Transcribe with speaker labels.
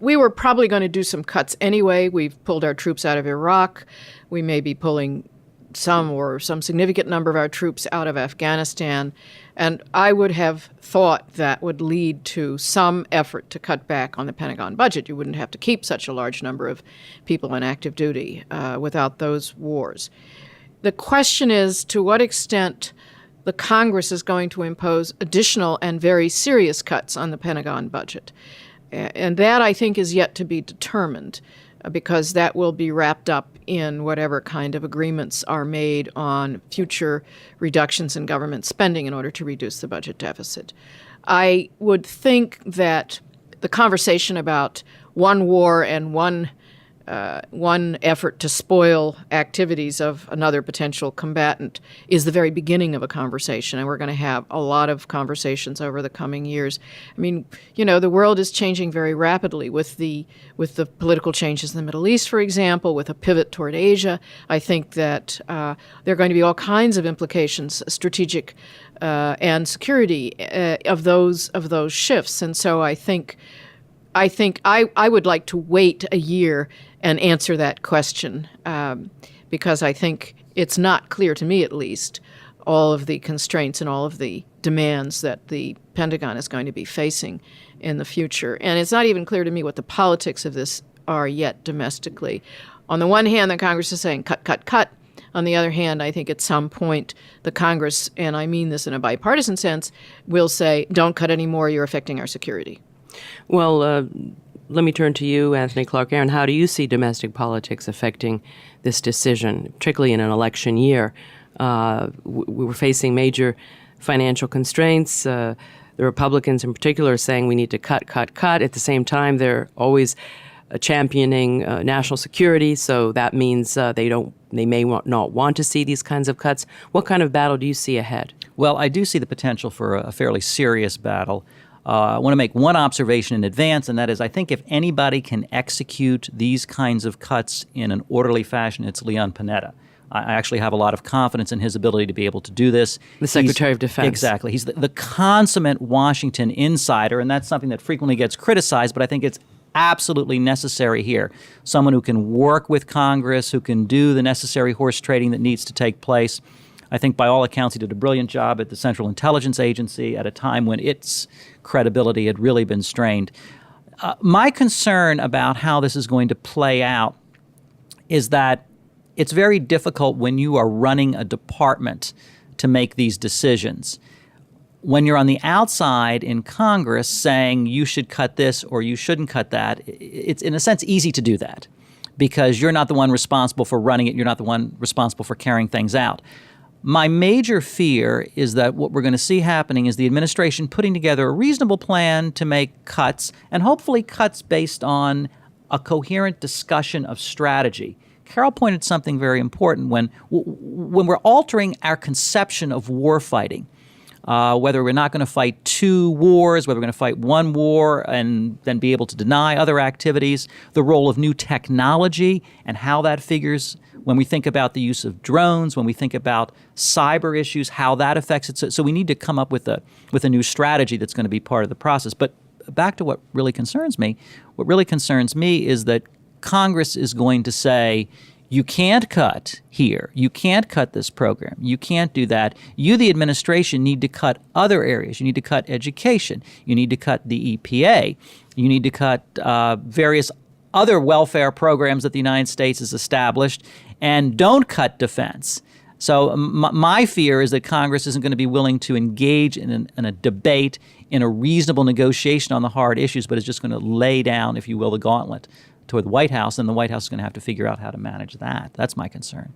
Speaker 1: we were probably going to do some cuts anyway. We've pulled our troops out of Iraq. We may be pulling some significant number of our troops out of Afghanistan. And I would have thought that would lead to some effort to cut back on the Pentagon budget. You wouldn't have to keep such a large number of people on active duty without those wars. The question is to what extent the Congress is going to impose additional and very serious cuts on the Pentagon budget. And that, I think, is yet to be determined because that will be wrapped up in whatever kind of agreements are made on future reductions in government spending in order to reduce the budget deficit. I would think that the conversation about one war and one effort to spoil activities of another potential combatant is the very beginning of a conversation, and we're going to have a lot of conversations over the coming years. I mean, the world is changing very rapidly with the political changes in the Middle East, for example, with a pivot toward Asia. I think that there are going to be all kinds of implications, strategic and security of those shifts, and so I think I would like to wait a year and answer that question because I think it's not clear to me, at least, all of the constraints and all of the demands that the Pentagon is going to be facing in the future. And it's not even clear to me what the politics of this are yet domestically. On the one hand, the Congress is saying cut, cut, cut. On the other hand, I think at some point the Congress, and I mean this in a bipartisan sense, will say, don't cut anymore, you're affecting our security.
Speaker 2: Well, let me turn to you, Anthony Clark Arend. How do you see domestic politics affecting this decision, particularly in an election year? We were facing major financial constraints. The Republicans in particular are saying we need to cut, cut, cut. At the same time, they're always championing national security, so that means they may not want to see these kinds of cuts. What kind of battle do you see ahead?
Speaker 3: Well, I do see the potential for a fairly serious battle. I want to make one observation in advance, and that is I think if anybody can execute these kinds of cuts in an orderly fashion, it's Leon Panetta. I actually have a lot of confidence in his ability to be able to do this.
Speaker 2: The Secretary of Defense.
Speaker 3: Exactly. He's the consummate Washington insider, and that's something that frequently gets criticized, but I think it's absolutely necessary here. Someone who can work with Congress, who can do the necessary horse trading that needs to take place. I think by all accounts he did a brilliant job at the Central Intelligence Agency at a time when its credibility had really been strained. My concern about how this is going to play out is that it's very difficult when you are running a department to make these decisions. When you're on the outside in Congress saying you should cut this or you shouldn't cut that, it's in a sense easy to do that because you're not the one responsible for running it. You're not the one responsible for carrying things out. My major fear is that what we're going to see happening is the administration putting together a reasonable plan to make cuts, and hopefully cuts based on a coherent discussion of strategy. Carol pointed something very important when we're altering our conception of war fighting, whether we're not going to fight two wars, whether we're going to fight one war and then be able to deny other activities, the role of new technology and how that figures when we think about the use of drones, when we think about cyber issues, how that affects it. So we need to come up with a new strategy that's going to be part of the process. But back to what really concerns me. What really concerns me is that Congress is going to say, you can't cut here. You can't cut this program. You can't do that. You, the administration, need to cut other areas. You need to cut education. You need to cut the EPA. You need to cut various other welfare programs that the United States has established, and don't cut defense. So my fear is that Congress isn't going to be willing to engage in a debate, in a reasonable negotiation on the hard issues, but is just going to lay down, if you will, the gauntlet toward the White House, and the White House is going to have to figure out how to manage that. That's my concern.